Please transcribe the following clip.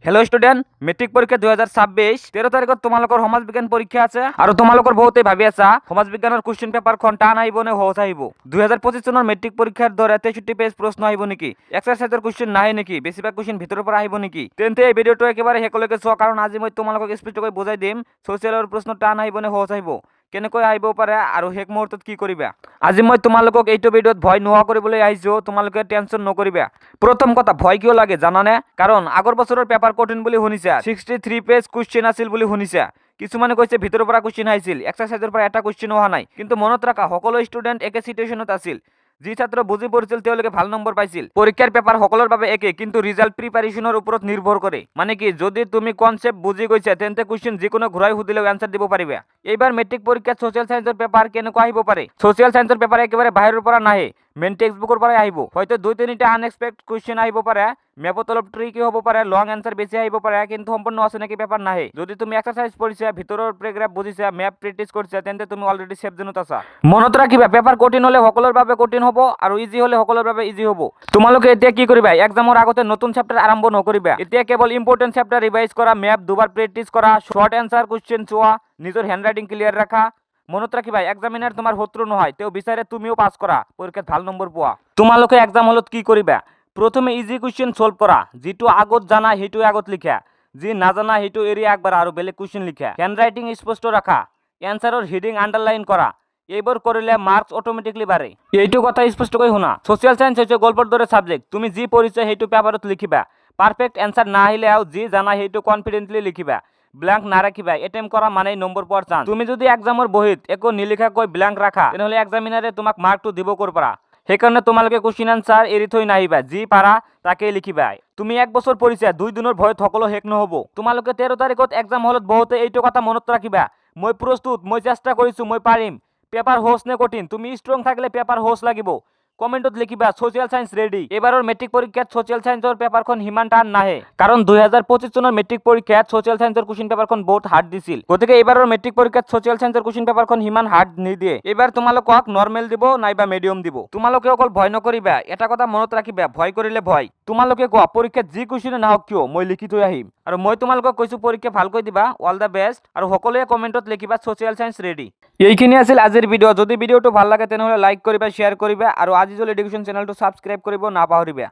hello student metric परीक्षा 2026 13 तारिखत তোমালোকৰ সমাজ বিজ্ঞান পৰীক্ষা আছে আৰু তোমালোকৰ বহুতে ভাবি আছা সমাজ বিজ্ঞানৰ কোশ্চেন পেপাৰ খন টান আহিব নে সহজ আহিব 2025 চনৰ মেট্ৰিক পৰীক্ষাৰ দৰে 63 পেজ প্ৰশ্ন আহিব নেকি এক্সাৰসাইজৰ কোশ্চেন নাহে নেকি বেছিভাগ কোশ্চেন ভিতৰৰ পৰা আহিব নেকি তেন্তে এই ভিডিঅটো একেবাৰে শেষলৈকে চোৱা কাৰণ আজি মই তোমালোকক স্পষ্টকৈ বুজাই দিম সোশ্যালৰ প্ৰশ্ন টান আহিব নে সহজ আহিব কেনেকৈ আহিব পাৰে আৰু হেক মুহূৰ্তত কি কৰিবা আজি মই তোমালোকক এইটো ভিডিঅত ভয় নোহোৱা কৰিবলৈ আহিছো তোমালোকে টেনচন নকৰিবা প্ৰথম কথা ভয় কিয় লাগে জানানে কাৰণ আগৰ বছৰৰ পেপাৰ কঠিন বুলি শুনিছা 63 পেজ কোশ্চেন আছিল বুলি শুনিছা কিছুমানে কৈছে ভিতৰৰ পৰা কোশ্চেন আহিছিল এক্সাৰসাইজৰ পৰা এটা কোশ্চেন অহা নাই কিন্তু মনত ৰাখা সকলো ষ্টুডেন্ট একে সিচুৱেচনত আছিল যি ছাত্ৰ বুজি পৰিছিল তেওঁলোকে ভাল নম্বৰ পাইছিল পৰীক্ষাৰ পেপাৰ সকলৰ বাবে একে কিন্তু ৰিজাল্ট প্ৰিপাৰেচনৰ ওপৰত নিৰ্ভৰ কৰে মানে কি যদি তুমি কনসেপ্ট বুজি গৈছা তেন্তে কোশ্চেন যিকোনো ঘূৰাই সুধিলেও আনসাৰ দিব পাৰিবা এইবাৰ মেট্ৰিক পৰীক্ষাত সোশ্যাল সায়েন্সৰ পেপাৰ কেনেকুৱা আহিব পাৰে সোশ্যাল সায়েন্সৰ পেপাৰ একেবাৰে বাহিৰৰ পৰা নাহে মেইন টেক্সটবুকৰ পৰাই আহিব হয়তো দুই তিনিটা আনএক্সপেক্টেড কোশ্চেন আহিব পাৰে মেপত অলপ ট্ৰিকি হ'ব পাৰে লং আনসাৰ বেছি আহিব পাৰে কিন্তু সম্পূৰ্ণ অচিনাকি পেপাৰ নাহে যদি তুমি এক্সাৰসাইজ কৰিছা ভিতৰৰ প্ৰেগ্ৰাফ বুজিছা মেপ প্ৰেক্টিছ কৰিছা তেন্তে তুমি অলৰেডি সেফ জোনত আছা মনত ৰাখিবা পেপাৰ কঠিন হলে সকলৰ বাবে কঠিন হ'ব আৰু ইজি হলে সকলৰ বাবে ইজি হ'ব তোমালোকে এতিয়া কি কৰিবা এক্সামৰ আগতে নতুন চেপ্টাৰ আৰম্ভ নকৰিবা এতিয়া কেৱল ইম্পৰ্টেন্ট চেপ্টাৰ ৰিভাইজ কৰা মেপ দুবাৰ প্ৰেক্টিছ কৰা শৰ্ট এনসাৰ কোশ্চেন চোৱা নিজৰ হ্যান্ডৰাইটিং ক্লিয়াৰ ৰাখা মনত ৰাখিবা এক্সামিনাৰ তোমাৰ শত্ৰু নহয় তেও বিচাৰে তুমিও পাছ কৰা পৰীক্ষাত ভাল নম্বৰ পোৱা তোমালোকে এক্সাম হলত কি কৰিবা প্রথমে ইজি কোশ্চেন সলভ করা যেটো আগত জানা হেতু আগত লিখা যি নাজানা হেতু এৰি একবার আৰু বেলেগ কোশ্চেন লিখা হ্যান্ডরাইটিং স্পষ্ট রাখা এনসাৰৰ হেডিং আন্ডারলাইন করা এইবোৰ কৰিলে মার্কস অটোমেটিকলি বাড়ে এইটো কথা স্পষ্টকৈ শুনা সোশ্যাল সায়েন্স হৈছে গল্পৰ দৰে সাবজেক্ট তুমি যি পঢ়িছা হেতু পেপাৰত লিখিবা পারফেক্ট এনসার না আহিলেও যি জানা হেতু কনফিডেন্টলি লিখিবা ব্ল্যাঙ্ক না রাখিবা এটেম্প করা মানে নম্বৰ পোৱাৰ চান্স তুমি যদি এক্সামৰ বহিত একো নিলিখাকৈ ব্ল্যাঙ্ক ৰাখা তেনেহলে এক্সামিনাৰে তোমাক মার্কটো দিব কৰ পৰা সেইকাৰণে তোমালোকে কোশ্চেন আনসাৰ এৰি থৈ নাহিবা যি পাৰা তাকে লিখিবা তুমি এক বছৰ পঢ়িছা দুই দিনৰ ভয়ত সকলো শেষ নহব তোমালোকে 13 তাৰিখত এক্সাম হলত বহুতে এইটো কথা মনত ৰাখিবা মই প্ৰস্তুত মই চেষ্টা কৰিছো মই পাৰিম পেপাৰ সহজ নে কঠিন তুমি ষ্ট্ৰং থাকিলে পেপাৰ সহজ লাগিব কমেন্টত লিখিবা সোশ্যাল সায়েন্স ৰেডি এবাৰৰ মেট্ৰিক পৰীক্ষাত সোশ্যাল সায়েন্সৰ পেপাৰখন হিমান টান নাহে কাৰণ 2025 চনৰ মেট্ৰিক পৰীক্ষাত সোশ্যাল সায়েন্সৰ কোশ্চেন পেপাৰখন বহুত হাৰ্ড দিছিল গতিকে এবাৰৰ মেট্ৰিক পৰীক্ষাত সোশ্যাল সায়েন্সৰ কোশ্চেন পেপাৰখন হিমান হাৰ্ড নিদিয়ে এবাৰ তোমালোকক নৰ্মেল দিব নাইবা মিডিয়াম দিব তোমালোকে অকল ভয় নকৰিবা এটা কথা মনত ৰাখিবা ভয় কৰিলে ভয় তোমালোকে কোৱা পৰীক্ষাত যি কোশ্চেন নাহক কিয় মই লিখি থৈ আহিম আৰু মই তোমালোকক কৈছো পৰীক্ষা ভালকৈ দিবা অল দা বেষ্ট আৰু সকলোৱে কমেন্টত লিখিবা সোশ্যাল সায়েন্স ৰেডি এইখিনি আছিল আজিৰ ভিডিঅ যদি ভিডিঅটো ভাল লাগে তেনেহলে লাইক কৰিবা শেয়াৰ কৰিবা আৰু আজি জল এডুকেশ্যন চেনেলটো সাবস্ক্ৰাইব কৰিব নাপাহৰিবা